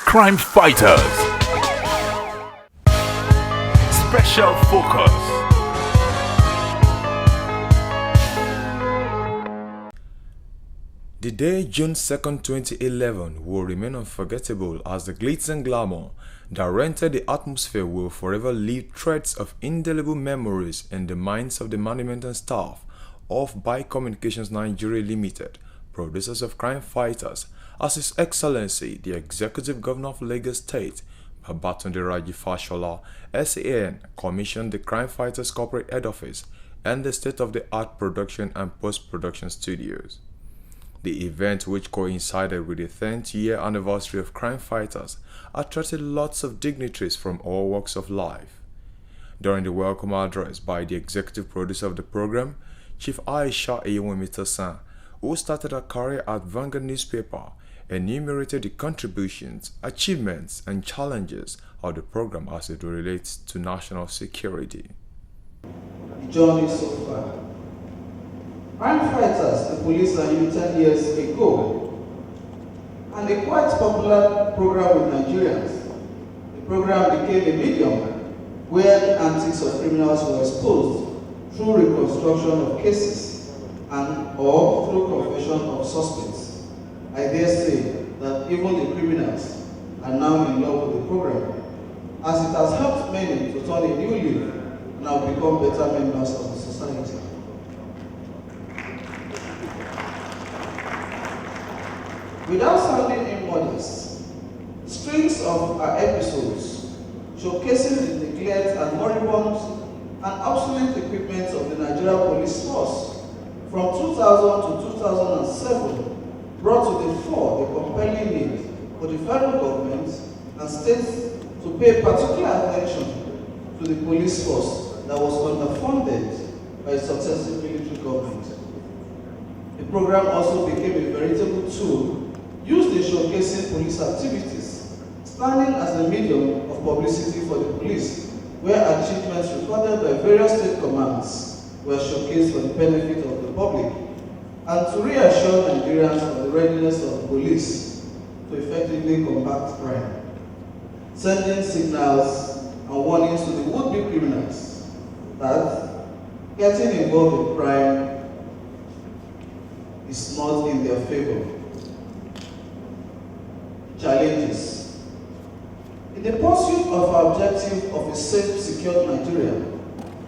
Crime Fighters. Special focus. The day June 2nd, 2011 will remain unforgettable as the glitz and glamour that rented the atmosphere will forever leave threads of indelible memories in the minds of the management and staff of By Communications Nigeria Limited, producers of Crime Fighters, as His Excellency the Executive Governor of Lagos State, Babatunde Fashola, SAN, commissioned the Crime Fighters Corporate Head Office and the state-of-the-art production and post-production studios. The event, which coincided with the 10th year anniversary of Crime Fighters, attracted lots of dignitaries from all walks of life. During the welcome address by the executive producer of the program, Chief Aisha Tosan, who started her career at Vanguard newspaper, enumerated the contributions, achievements, and challenges of the program as it relates to national security. The journey so far. Crime Fighters, the police are you 10 years ago, and a quite popular program with Nigerians. The program became a medium where the antics of criminals were exposed through reconstruction of cases and or through confession of suspects. I dare say that even the criminals are now in love with the program, as it has helped many to turn a new leaf and have become better members of the society. Without sounding immodest, strings of our episodes showcasing the neglect and moribund and obsolete equipment of the Nigeria Police Force from 2000 to 2007 brought to the fore the compelling need for the federal government and states to pay particular attention to the police force that was underfunded by successive military government. The program also became a veritable tool used in showcasing police activities, standing as a medium of publicity for the police, where achievements recorded by various state commands were showcased for the benefit of the public, and to reassure Nigerians of the readiness of the police to effectively combat crime, sending signals and warnings to the would-be criminals that getting involved in crime is not in their favor. Challenges. In the pursuit of our objective of a safe, secure Nigeria,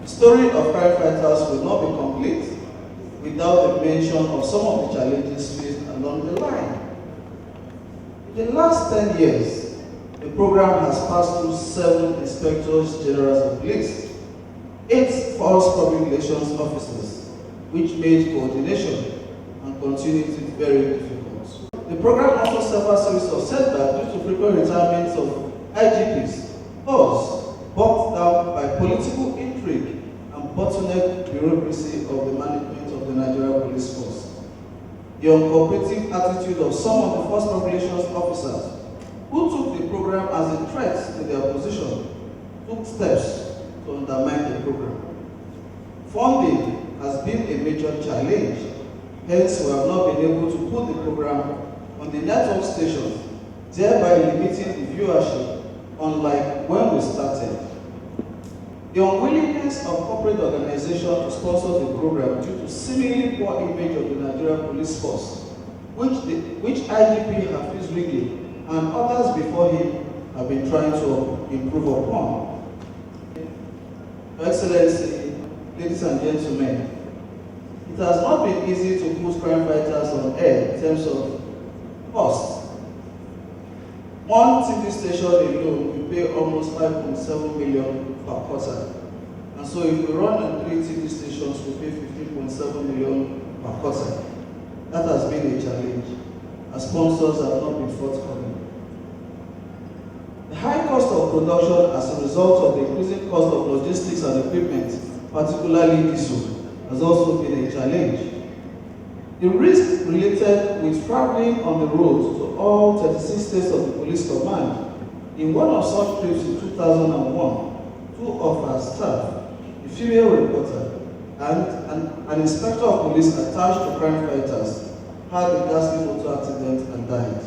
the story of Crime Fighters will not be complete without the mention of some of the challenges faced along the line. In the last 10 years, the program has passed through 7 inspectors general of police, 8 force public relations officers, which made coordination and continuity very difficult. The program also suffered a series of setbacks due to frequent retirements of IGPs, thus bogged down by political intrigue and bottleneck bureaucracy of the management of the Nigeria Police Force. The uncooperative attitude of some of the force public relations officers who took the program as a threat to their position took steps to undermine the program. Funding has been a major challenge, hence we have not been able to put the program on the network stations, thereby limiting the viewership, unlike when we started. The unwillingness of corporate organizations to sponsor the program due to seemingly poor image of the Nigeria Police Force, which IGP Hafiz Rigi and others before him have been trying to improve upon. Your Excellency, ladies and gentlemen, it has not been easy to put Crime Fighters on air in terms of cost. One TV station alone will pay almost 5.7 million per quarter. And so if we run on 3 TV stations, we pay 15.7 million per quarter. That has been a challenge, as sponsors have not been forthcoming. The high cost of production as a result of the increasing cost of logistics and equipment, particularly diesel, has also been a challenge. The risk related with traveling on the road to all 36 states of the police command. In one of such trips in 2001, 2 of our staff, a female reporter and an inspector of police attached to Crime Fighters, had a ghastly motor accident and died.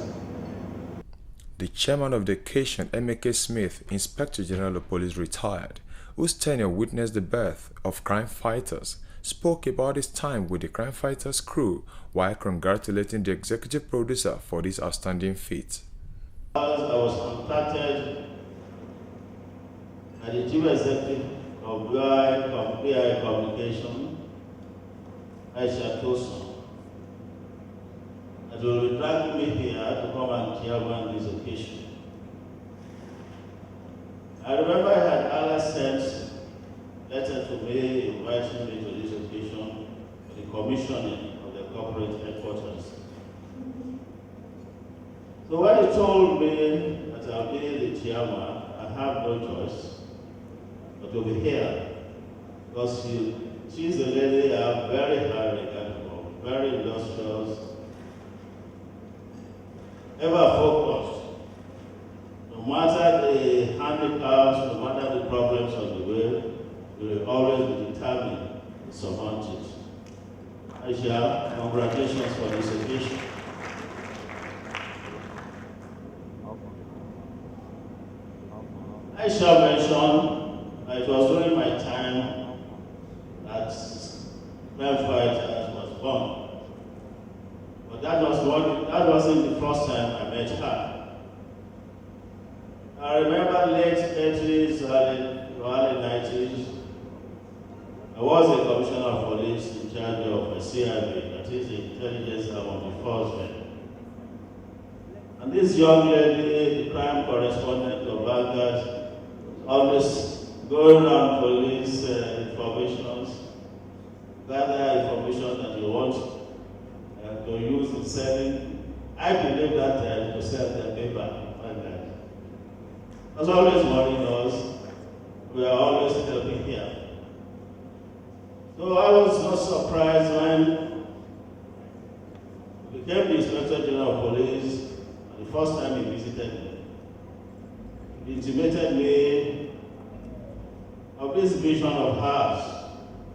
The chairman of the occasion, Emeka Smith, Inspector General of Police retired, whose tenure witnessed the birth of crime fighters, spoke about his time with the crime fighters crew while congratulating the executive producer for this outstanding feat. I was contacted by the chief executive of BI Communication, Aisha Tosan, that will be dragging me here to come and chairman this occasion. I remember I had earlier sent a letter to me inviting me to this occasion for the commissioning of the corporate headquarters. So when he told me that I'll be the chairman, I have no choice but to be here, because she's a lady I have very high regard for, very industrious, ever focused. No matter the handicaps, no matter the problems of the way, we will always be determined to surmount it. Aisha, congratulations for this occasion. Aisha mentioned that it was during my time that crime fighters was born. But that wasn't the first time I met her. I remember late 80s, early 90s, I was a commissioner of police in charge of a CIB, that is the intelligence arm of the force. And this young lady, the crime correspondent of Bangladesh, always going around police informations, gather information that you want to use in selling. I believe that to sell the paper. There's always money in us. We are always helping here. So I was not surprised when he became the Inspector General of Police, and the first time he visited me. He intimated me of this vision of hers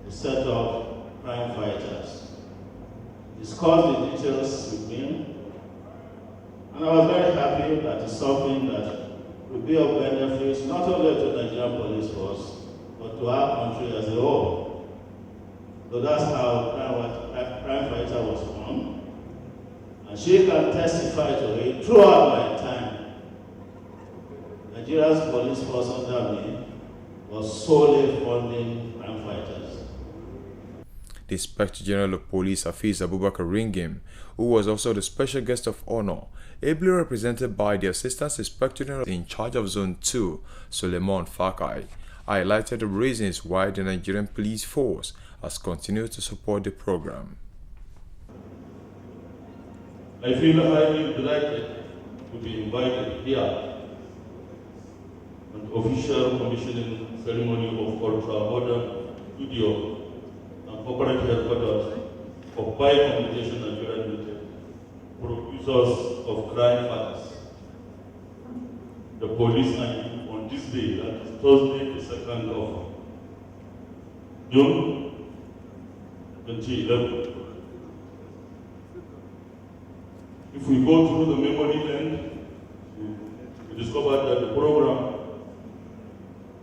to set up crime fighters. Discussed the details with me, and I was very happy that it's something that will be of benefit not only to the Nigerian police force, but to our country as a whole. So that's how crime fighter was formed, and she can testify to it throughout my time. Nigeria's police force under me was solely funding crime fighters. The Inspector General of Police Hafiz Abubakar Ringim, who was also the special guest of honor, ably represented by the Assistant Inspector General in charge of Zone 2, Suleiman Fakai, highlighted the reasons why the Nigerian police force has continued to support the program. I feel highly delighted to be invited here an official commissioning ceremony of ultra-modern studio and corporate headquarters of Communication Nigeria Limited, producers of crime fighters. The police and on this day, that is Thursday, the 2nd of June 2011. If we go through the memory lane, we discover that the program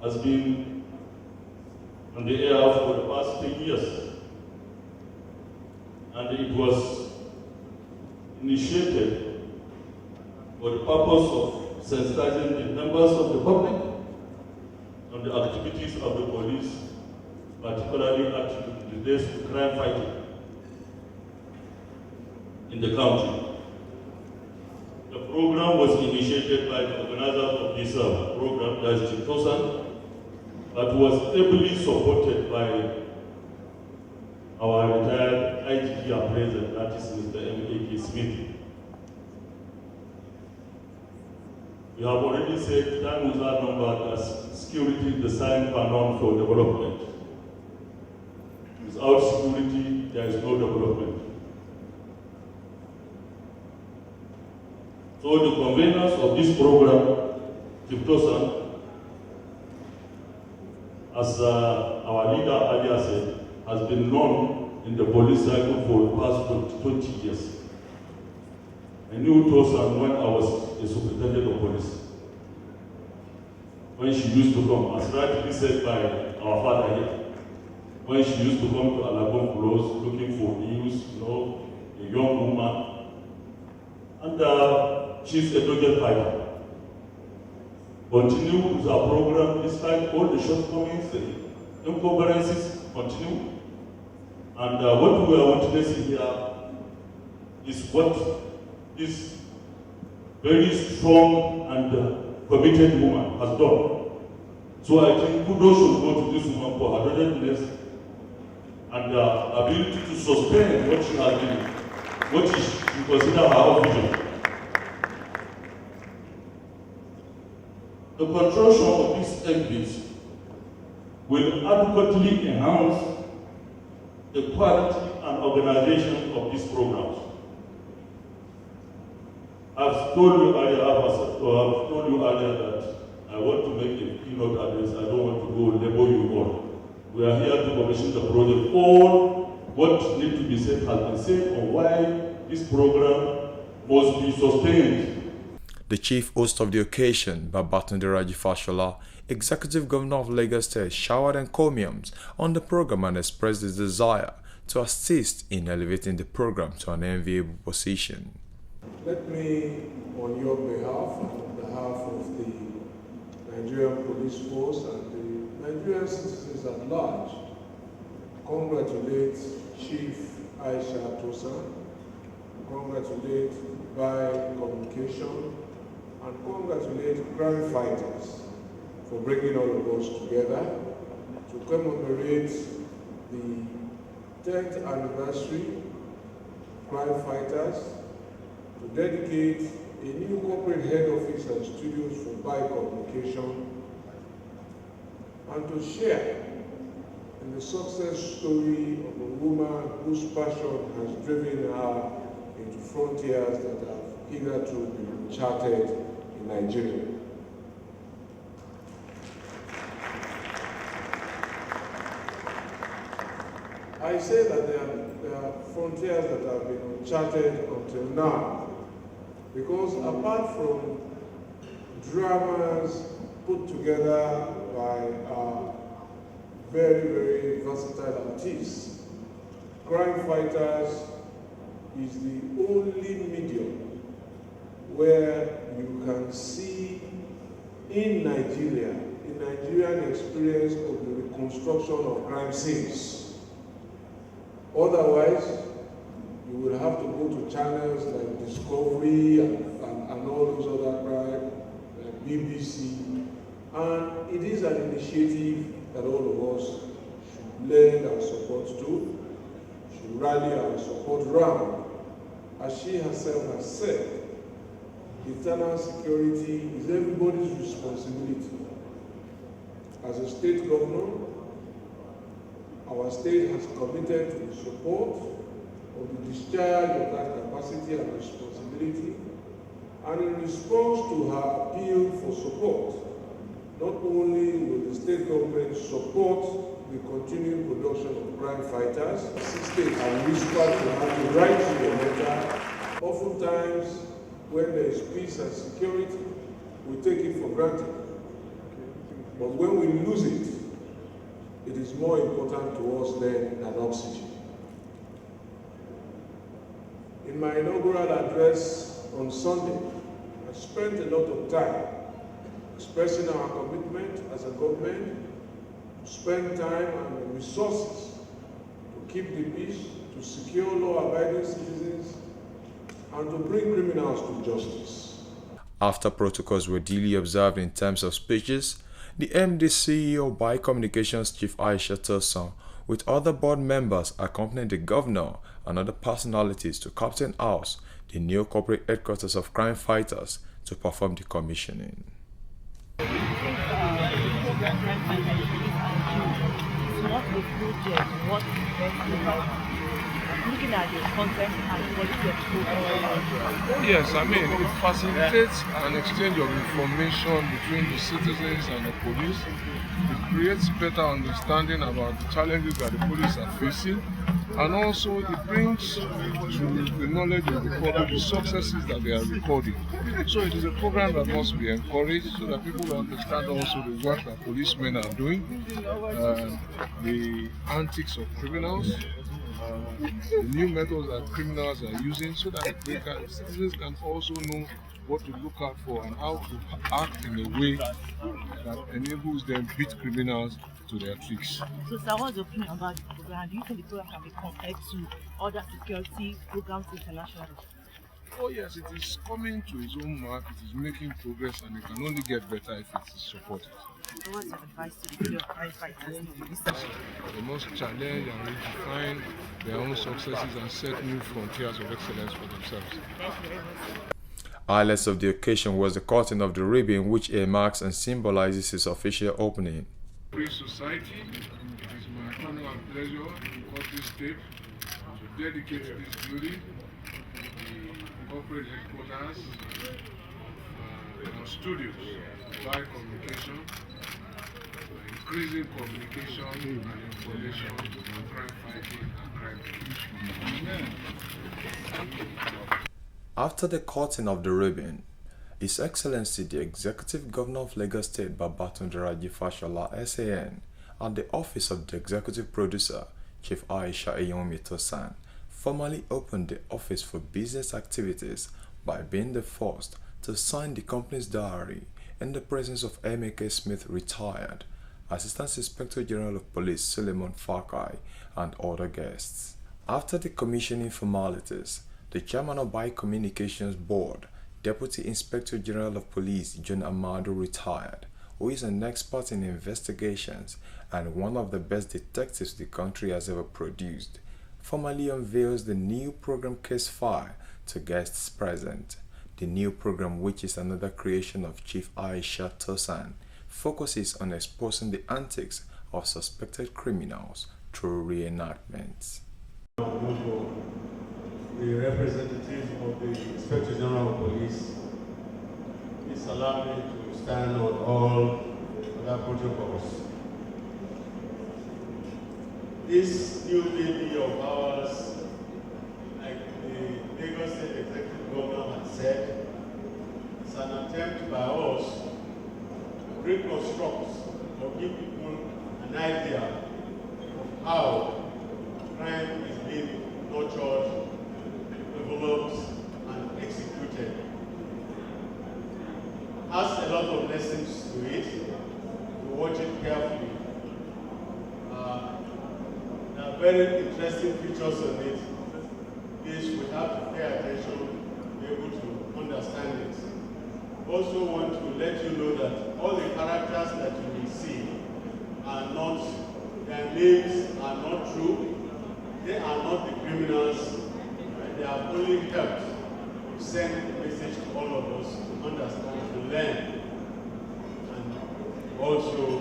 has been on the air for the past 10 years. And it was initiated for the purpose of sensitizing the members of the public on the activities of the police, particularly at the days of crime fighting in the country. The program was initiated by the organizer of this program, Aisha Tosan, but was ably supported by our retired IGP at present, that is Mr. M.A.K. Smith. We have already said time without number that security is the sign per non for development. Without security, there is no development. So the conveners of this program, Chief Tosan, as our leader earlier said, has been known in the police cycle for the past 20 years. I knew Tosan when I was a superintendent of police. When she used to come, as rightly said by our father here, when she used to come to Alagon Close looking for news, a young woman, and she's a dogged fighter. Continue with our program, despite all the shortcomings, the incoherences continue. And what we are witnessing here is what this very strong and committed woman has done. So I think kudos should go to this woman for her readiness and ability to sustain what she has been, what she considers her vision. The construction of these MPs will adequately enhance the quality and organization of these programs. I've told you earlier that I want to make a keynote address. I don't want to go label you all. We are here to commission the project. All what needs to be said has been said on why this program must be sustained. The chief host of the occasion, Babatunde Fashola, Executive Governor of Lagos State, showered encomiums on the program and expressed his desire to assist in elevating the program to an enviable position. Let me, on your behalf and on behalf of the Nigerian Police Force and the Nigerian citizens at large, congratulate Chief Aisha Tosan, congratulate by communication, and congratulate crime fighters for bringing all of us together to commemorate the 10th anniversary crime fighters, to dedicate a new corporate head office and studios for bi-communication, and to share in the success story of a woman whose passion has driven her into frontiers that have hitherto been charted in Nigeria. I say that there are frontiers that have been uncharted until now, because apart from dramas put together by very, very versatile artists, crime fighters is the only medium where you can see in Nigeria, a Nigerian experience of the reconstruction of crime scenes. Otherwise, you will have to go to channels like Discovery and all those other crime, like BBC, and it is an initiative that all of us should lend our support to, should rally our support around. As she herself has said, internal security is everybody's responsibility. As a state governor, our state has committed to the support of the discharge of that capacity and responsibility, and in response to her appeal for support, not only will the state government support the continuing production of crime fighters, 6 states are whispered to have the right to the matter. Oftentimes, when there is peace and security, we take it for granted. But when we lose it, it is more important to us than oxygen. In my inaugural address on Sunday, I spent a lot of time expressing our commitment as a government to spend time and resources to keep the peace, to secure law-abiding citizens, and to bring criminals to justice. After protocols were duly observed in terms of speeches, the MD CEO by Communications Chief Aisha Tosan, with other board members, accompanied the governor and other personalities to Captain House, the new corporate headquarters of crime fighters, to perform the commissioning. It's not a project, what investment. Looking at the content and quality of program. Yes, I mean, it facilitates an exchange of information between the citizens and the police. It creates better understanding about the challenges that the police are facing, And also it brings to the knowledge of the public the successes that they are recording. So it is a program that must be encouraged so that people understand also the work that policemen are doing, the antics of criminals, the new methods that criminals are using, so that citizens can also know what to look out for and how to act in a way that enables them beat criminals to their tricks. So, sir, what's your opinion about the program? Do you think the program can be compared to other security programs internationally? Oh yes, it is coming to its own mark, it is making progress, and it can only get better if it is supported. So what's your advice to the fellow firefighters in this session? They must challenge and redefine their own successes and set new frontiers of excellence for themselves. Thank you very much. Highlights of the occasion was the cutting of the ribbon, which marks and symbolizes its official opening. Free society, it is my honor and pleasure to cut this tape to dedicate this building, the corporate headquarters, and studios, by communication, increasing communication and information on crime fighting and crime prevention. After the cutting of the ribbon, His Excellency the Executive Governor of Lagos State Babatunde Fashola SAN, at the office of the Executive Producer, Chief Aisha Tosan, formally opened the office for business activities by being the first to sign the company's diary in the presence of M.A.K. Smith retired, Assistant Inspector General of Police Suleiman Fakai, and other guests. After the commissioning formalities, the Chairman of Communications Board, Deputy Inspector General of Police John Amado retired, who is an expert in investigations and one of the best detectives the country has ever produced, formally unveils the new program case file to guests present. The new program, which is another creation of Chief Aisha Tosan, focuses on exposing the antics of suspected criminals through reenactments. The representative of the Inspector General of Police, please allow me to stand on all other protocols. This new baby of ours, like the Lagos State Executive Governor had said, is an attempt by us to reconstruct or give people an idea of how crime is being nurtured, developed, and executed. Has a lot of lessons to it. To watch it carefully. There are very interesting features on it. Which we have to pay attention to be able to understand it. Also want to let you know that all the characters that you will see are not, their names are not true. They are not the criminals. They have only helped to send a message to all of us to understand, to learn, and also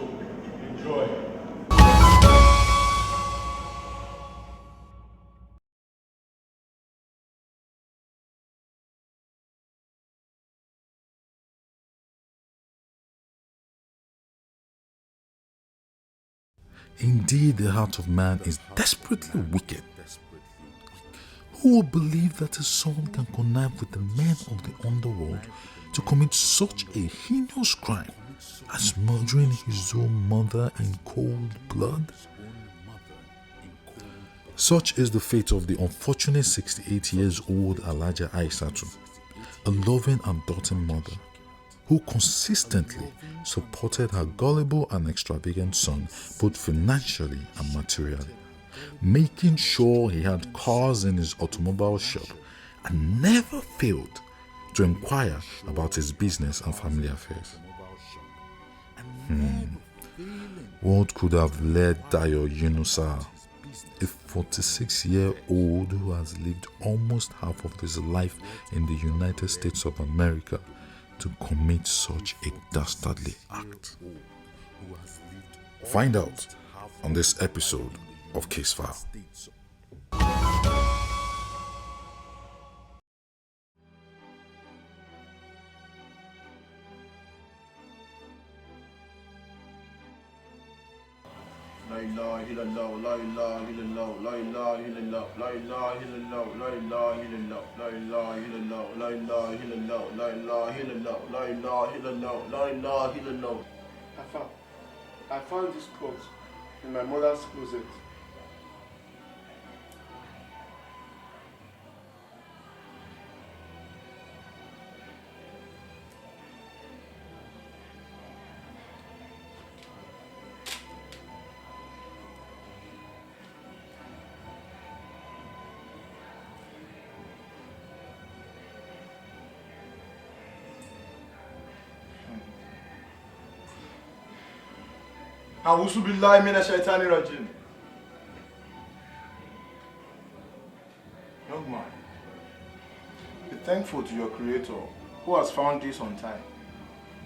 enjoy. Indeed, the heart of man is desperately wicked. Who will believe that his son can connive with the men of the underworld to commit such a heinous crime as murdering his own mother in cold blood? Such is the fate of the unfortunate 68 years old Alhaja Aisha, a loving and doting mother, who consistently supported her gullible and extravagant son both financially and materially, making sure he had cars in his automobile shop and never failed to inquire about his business and family affairs. What could have led Dayo Yunusa, a 46-year-old who has lived almost half of his life in the United States of America, to commit such a dastardly act? Find out on this episode of Case File. ilaha illallah, la ilaha illallah, la ilaha illallah, la ilaha illallah, la ilaha illallah, la ilaha illallah, la ilaha illallah, la ilaha illallah, la ilaha illallah, la ilaha illallah. I found this coat in my mother's closet. A'udhu billahi minash shaitani rajim. Young man, be thankful to your creator who has found this on time.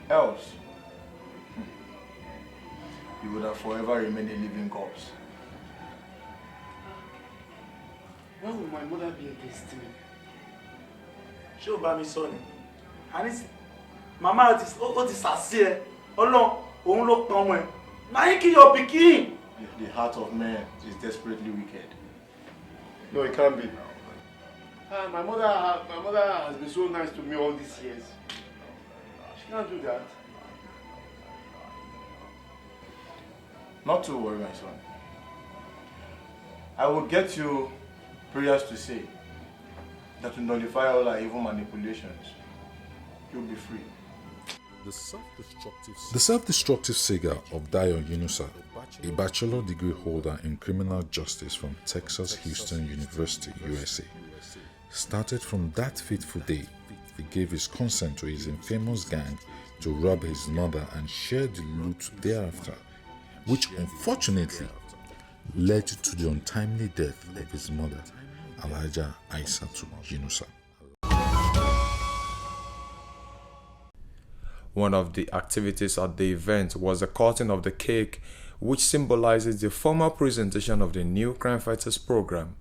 Else, you would have forever remained a living corpse. When will my mother be a destiny? Ṣé o bá mi sọ ni? Àní màmá ó ti sàsí ẹ. Ọlọ́run òun ló pọn ọmọ ẹ. Now you kill your pikin. The heart of man is desperately wicked. No, it can't be. My mother has been so nice to me all these years. She can't do that. Not to worry, my son. I will get you prayers to say that will nullify all our evil manipulations. You'll be free. The self-destructive saga of Dayo Yunusa, a bachelor degree holder in criminal justice from Texas Houston University, USA, started from that fateful day he gave his consent to his infamous gang to rob his mother and share the loot thereafter, which unfortunately led to the untimely death of his mother, Alhaja Aisha Yunusa. One of the activities at the event was the cutting of the cake, which symbolizes the formal presentation of the new Crime Fighters program.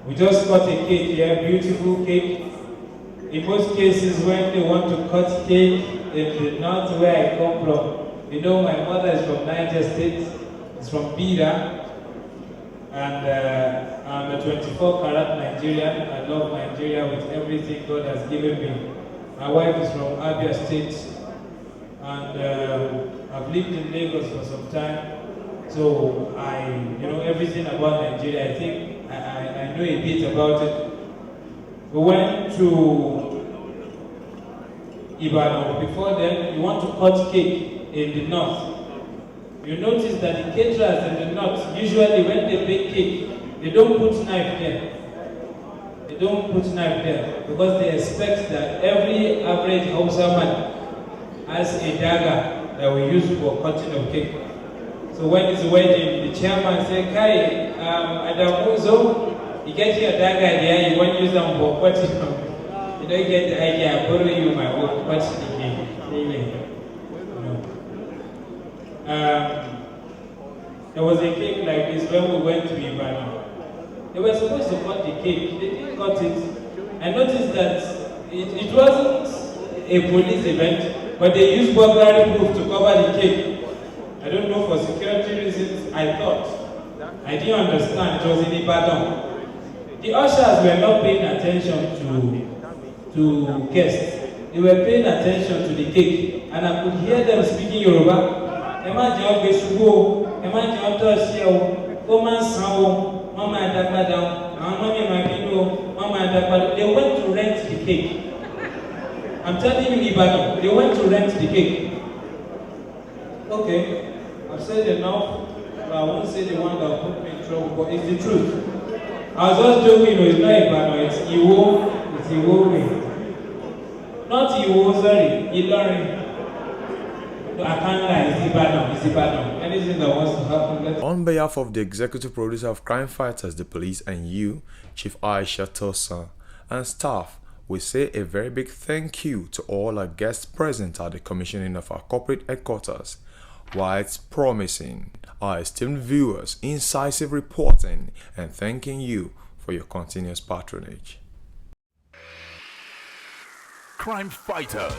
We just cut a cake here, beautiful cake. In most cases, when they want to cut cake in the north where I come from, you know, my mother is from Niger State, it's from Bida, and I'm a 24-carat Nigerian. I love Nigeria with everything God has given me. My wife is from Abia State, and I've lived in Lagos for some time, so I know everything about Nigeria. I think I know a bit about it. We went to Ibadan. Before then, you want to cut cake in the north. You notice that the caterers in the north, usually when they bake cake, they don't put knife there. They don't put knife there because they expect that every average Hausa man has a dagger that we use for cutting of cake. So when it's wedding, the chairman say, "Kai, Adamuzo, you get your dagger there, you won't use them for cutting." You don't get the idea, I borrow you my work, cutting again. There was a cake like this when we went to Ibadan. They were supposed to cut the cake, they didn't cut it. I noticed that it wasn't a police event, but they used burglary proof to cover the cake. I don't know, for security reasons, I thought. I didn't understand, it was in Ibadan. The ushers were not paying attention to guests. They were paying attention to the cake, and I could hear them speaking Yoruba. They went to rent the cake. I'm telling you, Ibadan, they went to rent the cake. Okay, I've said enough, but I won't say the one that put me in trouble, but it's the truth. I was just joking, it's not Ibadan, it's Iwo way. Not Iwo, sorry, Ilorin. I can't lie, it's Ibadan. Anything that wants to happen, On behalf of the executive producer of Crime Fighters, the police, and you, Chief Aisha Tosan, and staff, we say a very big thank you to all our guests present at the commissioning of our corporate headquarters. While it's promising, our esteemed viewers, incisive reporting, and thanking you for your continuous patronage. Crime Fighters.